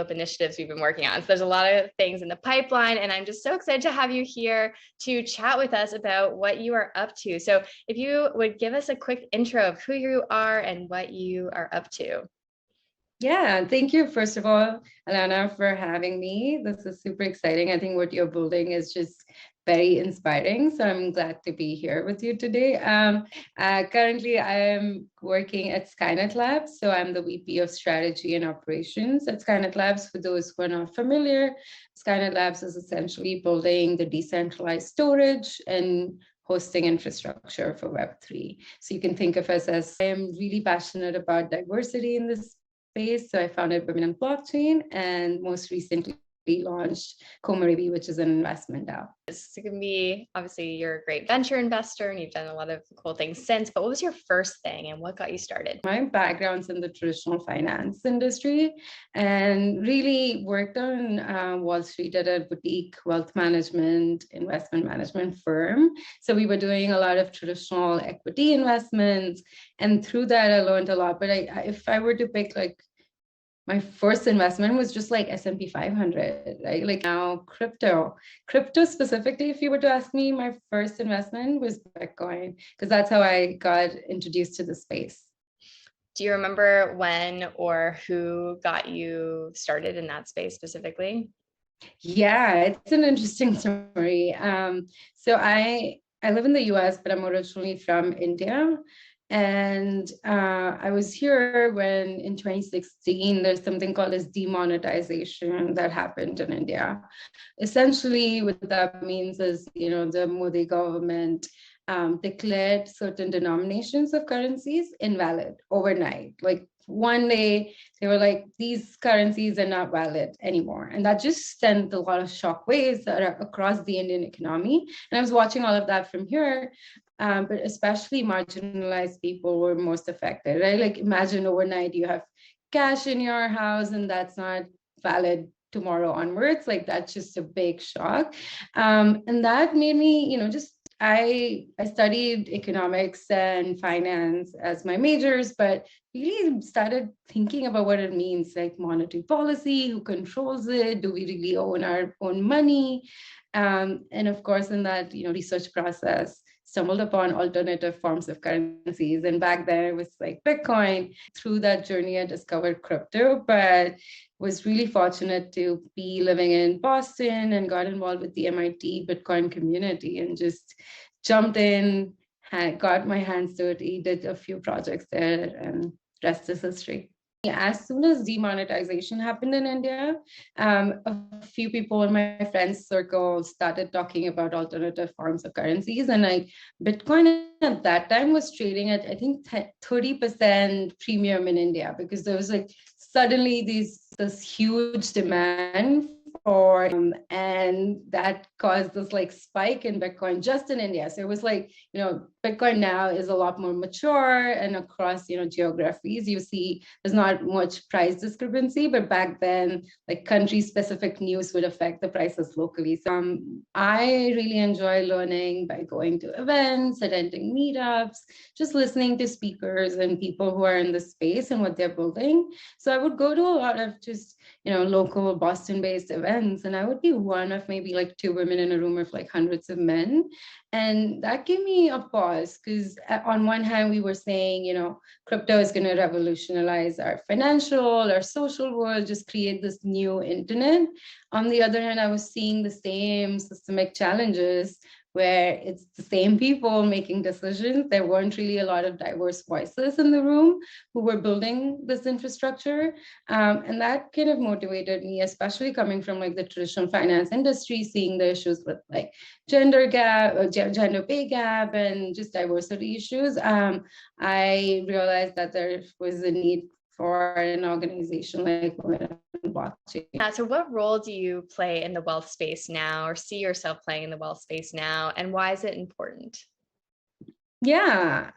envelope initiatives we've been working on. So there's a lot of things in the pipeline, and I'm just so excited to have you here to chat with us about what you are up to. So if you would give us a quick intro of who you are and what you are up to. Yeah, thank you, first of all, Alana, for having me. This is super exciting. I think what you're building is just very inspiring. So I'm glad to be here with you today. Currently, I am working at Skynet Labs. So I'm the VP of Strategy and Operations at Skynet Labs. For those who are not familiar, Skynet Labs is essentially building the decentralized storage and hosting infrastructure for Web3. So you can think of us as I am really passionate about diversity in this space. So I founded Women in Blockchain and most recently launched Komorebi, which is an investment DAO. This can be, obviously, you're a great venture investor and you've done a lot of cool things since, but what was your first thing and what got you started? My background's in the traditional finance industry and really worked on Wall Street at a boutique wealth management, investment management firm. So we were doing a lot of traditional equity investments. And through that, I learned a lot. But if I were to pick my first investment was just like S&P 500, right? Like now crypto specifically, if you were to ask me, my first investment was Bitcoin, because that's how I got introduced to the space. Do you remember when or who got you started in that space specifically? Yeah, it's an interesting story. So I live in the US, but I'm originally from India. And I was here when in 2016, there's something called as demonetization that happened in India. Essentially, what that means is, the Modi government declared certain denominations of currencies invalid overnight. Like one day, they were like, these currencies are not valid anymore. And that just sent a lot of shock waves that are across the Indian economy. And I was watching all of that from here. But especially marginalized people were most affected, right? Like imagine overnight you have cash in your house and that's not valid tomorrow onwards. Like that's just a big shock. And that made me, I studied economics and finance as my majors, but really started thinking about what it means, like monetary policy, who controls it, do we really own our own money? And of course, in that research process, stumbled upon alternative forms of currencies. And back then it was like Bitcoin. Through that journey, I discovered crypto, but was really fortunate to be living in Boston and got involved with the MIT Bitcoin community and just jumped in, got my hands dirty, did a few projects there, and rest is history. As soon as demonetization happened in India, a few people in my friends' circle started talking about alternative forms of currencies. And Bitcoin at that time was trading at, I think, 30% premium in India, because there was suddenly this huge demand for, and that caused this spike in Bitcoin just in India. So it was Bitcoin now is a lot more mature, and across geographies you see there's not much price discrepancy, but back then country specific news would affect the prices locally. So I really enjoy learning by going to events, attending meetups, just listening to speakers and people who are in the space and what they're building. So I would go to a lot of just local Boston-based events, and I would be one of maybe two women in a room of hundreds of men. And that gave me a pause, because on one hand, we were saying, crypto is going to revolutionize our financial, our social world, just create this new internet. On the other hand, I was seeing the same systemic challenges where it's the same people making decisions. There weren't really a lot of diverse voices in the room who were building this infrastructure. And that kind of motivated me, especially coming from the traditional finance industry, seeing the issues with gender pay gap, and just diversity issues. I realized that there was a need for an organization like Women in Blockchain. So what role do you play in the wealth space now, or see yourself playing in the wealth space now, and why is it important? Yeah,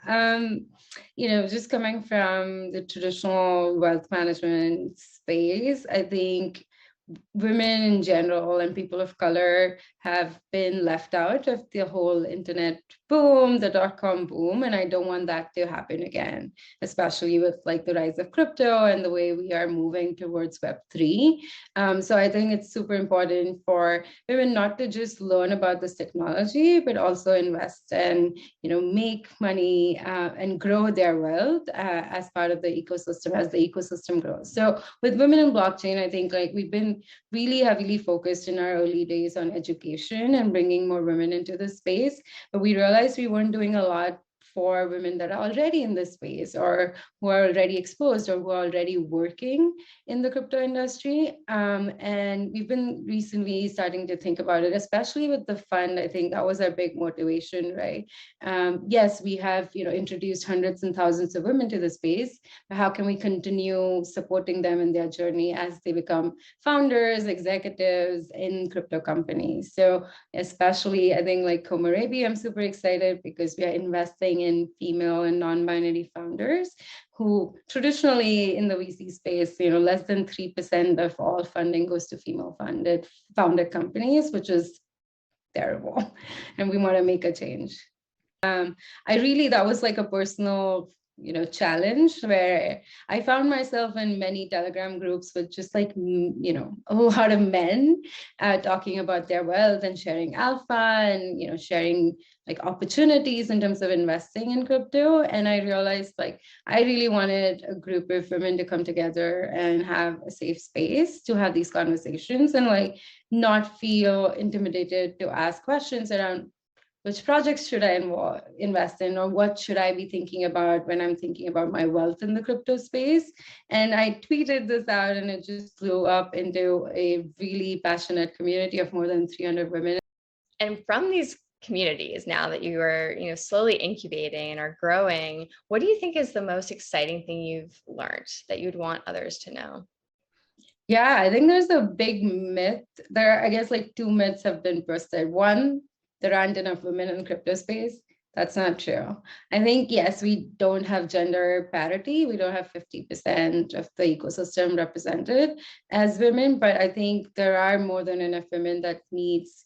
just coming from the traditional wealth management space, I think women in general and people of color have been left out of the whole internet boom, the dot-com boom, and I don't want that to happen again, especially with like the rise of crypto and the way we are moving towards Web3. So I think it's super important for women not to just learn about this technology, but also invest and make money and grow their wealth as part of the ecosystem as the ecosystem grows. So with women in blockchain, I think like we've been really heavily focused in our early days on education and bringing more women into the space, but we realized we weren't doing a lot for women that are already in this space or who are already exposed or who are already working in the crypto industry. And we've been recently starting to think about it, especially with the fund. I think that was our big motivation, right? Yes, we have introduced hundreds and thousands of women to the space, but how can we continue supporting them in their journey as they become founders, executives in crypto companies? So especially, I think like Komorebi, I'm super excited because we are investing in female and non-binary founders who traditionally in the VC space, less than 3% of all funding goes to female founded companies, which is terrible. And we want to make a change. That was like a personal challenge where I found myself in many Telegram groups with just like a lot of men talking about their wealth and sharing alpha and sharing like opportunities in terms of investing in crypto. And I realized like I really wanted a group of women to come together and have a safe space to have these conversations and like not feel intimidated to ask questions around which projects should I invest in, or what should I be thinking about when I'm thinking about my wealth in the crypto space? And I tweeted this out and it just blew up into a really passionate community of more than 300 women. And from these communities now that you are slowly incubating and are growing, what do you think is the most exciting thing you've learned that you'd want others to know? Yeah, I think there's a big myth. There are, I guess, like two myths have been busted. One, there aren't enough women in crypto space. That's not true. I think, yes, we don't have gender parity. We don't have 50% of the ecosystem represented as women, but I think there are more than enough women that needs,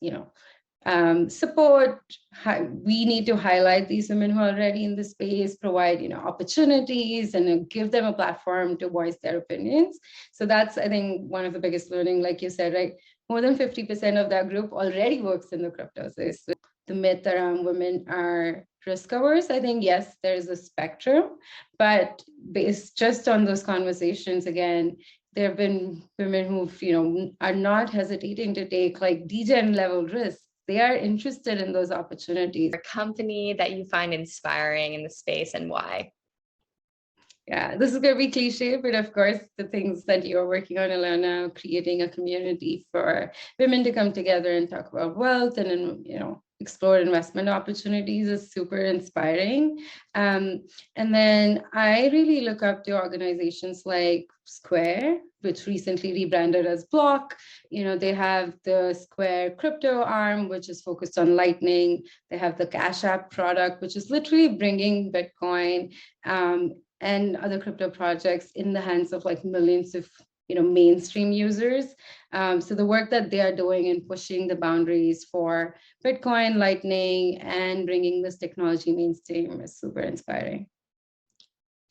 support. We need to highlight these women who are already in the space, provide opportunities, and give them a platform to voice their opinions. So that's, I think, one of the biggest learning, like you said, right? More than 50% of that group already works in the crypto space. The myth around women are risk averse, I think, yes, there's a spectrum, but based just on those conversations, again, there have been women who are not hesitating to take like degen level risks. They are interested in those opportunities. A company that you find inspiring in the space and why? Yeah, this is going to be cliche, but of course, the things that you're working on, Alana, creating a community for women to come together and talk about wealth and explore investment opportunities is super inspiring. And then I really look up to organizations like Square, which recently rebranded as Block. They have the Square crypto arm, which is focused on Lightning. They have the Cash App product, which is literally bringing Bitcoin and other crypto projects in the hands of like millions of mainstream users. So the work that they are doing in pushing the boundaries for Bitcoin, Lightning, and bringing this technology mainstream is super inspiring.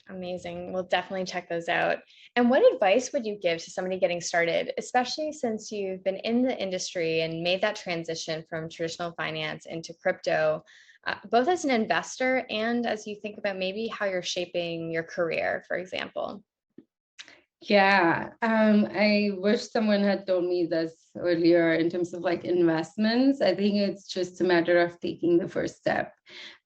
Amazing. We'll definitely check those out. And what advice would you give to somebody getting started, especially since you've been in the industry and made that transition from traditional finance into crypto, both as an investor and as you think about maybe how you're shaping your career, for example? Yeah, I wish someone had told me this earlier in terms of like investments. I think it's just a matter of taking the first step.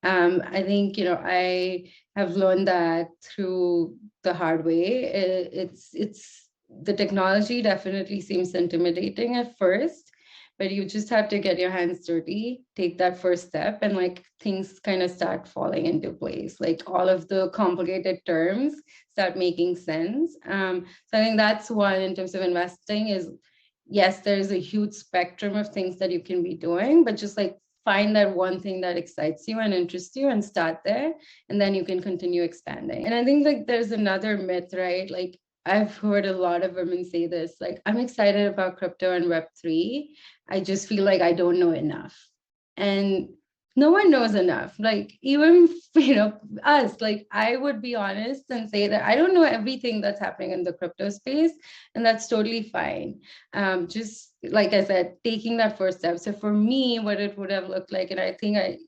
I think, I have learned that through the hard way. It's the technology definitely seems intimidating at first, but you just have to get your hands dirty, take that first step, and like things kind of start falling into place. Like all of the complicated terms start making sense. So I think that's one in terms of investing is, yes, there's a huge spectrum of things that you can be doing, but just like find that one thing that excites you and interests you and start there, and then you can continue expanding. And I think like there's another myth, right? Like I've heard a lot of women say this, like, I'm excited about crypto and Web3. I just feel like I don't know enough. And no one knows enough. Like, even, us, like, I would be honest and say that I don't know everything that's happening in the crypto space, and that's totally fine. Just like I said, taking that first step. So for me, what it would have looked like, and I think I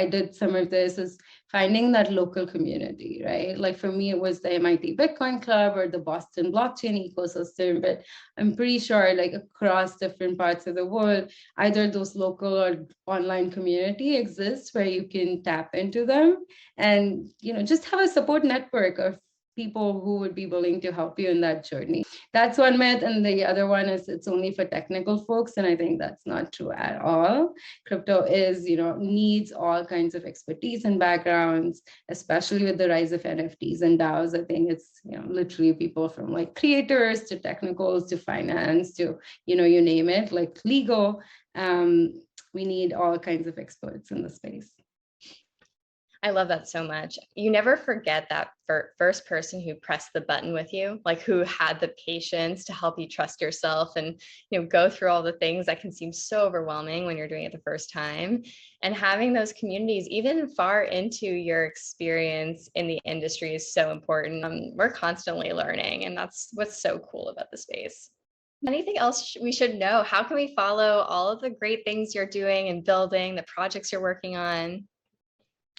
did some of this, is finding that local community, right? Like for me, it was the MIT Bitcoin Club or the Boston blockchain ecosystem, but I'm pretty sure like across different parts of the world, either those local or online community exists where you can tap into them and, just have a support network of people who would be willing to help you in that journey. That's one myth. And the other one is it's only for technical folks. And I think that's not true at all. Crypto is, needs all kinds of expertise and backgrounds, especially with the rise of NFTs and DAOs. I think it's, literally people from like creators to technicals to finance to, you name it, like legal. We need all kinds of experts in the space. I love that so much. You never forget that first person who pressed the button with you, like who had the patience to help you trust yourself and, go through all the things that can seem so overwhelming when you're doing it the first time. And having those communities, even far into your experience in the industry, is so important. We're constantly learning, and that's what's so cool about the space. Anything else we should know? How can we follow all of the great things you're doing and building, the projects you're working on?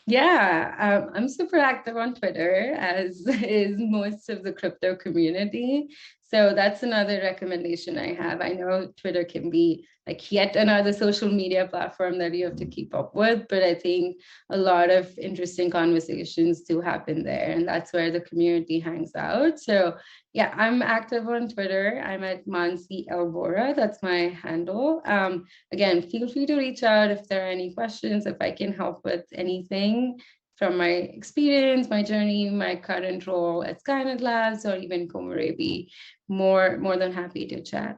Yeah, I'm super active on Twitter, as is most of the crypto community. So that's another recommendation I have. I know Twitter can be like yet another social media platform that you have to keep up with, but I think a lot of interesting conversations do happen there, and that's where the community hangs out. So yeah, I'm active on Twitter. I'm at Manasi Vora. That's my handle. Again, feel free to reach out if there are any questions, if I can help with anything from my experience, my journey, my current role at Skynet Labs, or even Komorebi. More than happy to chat.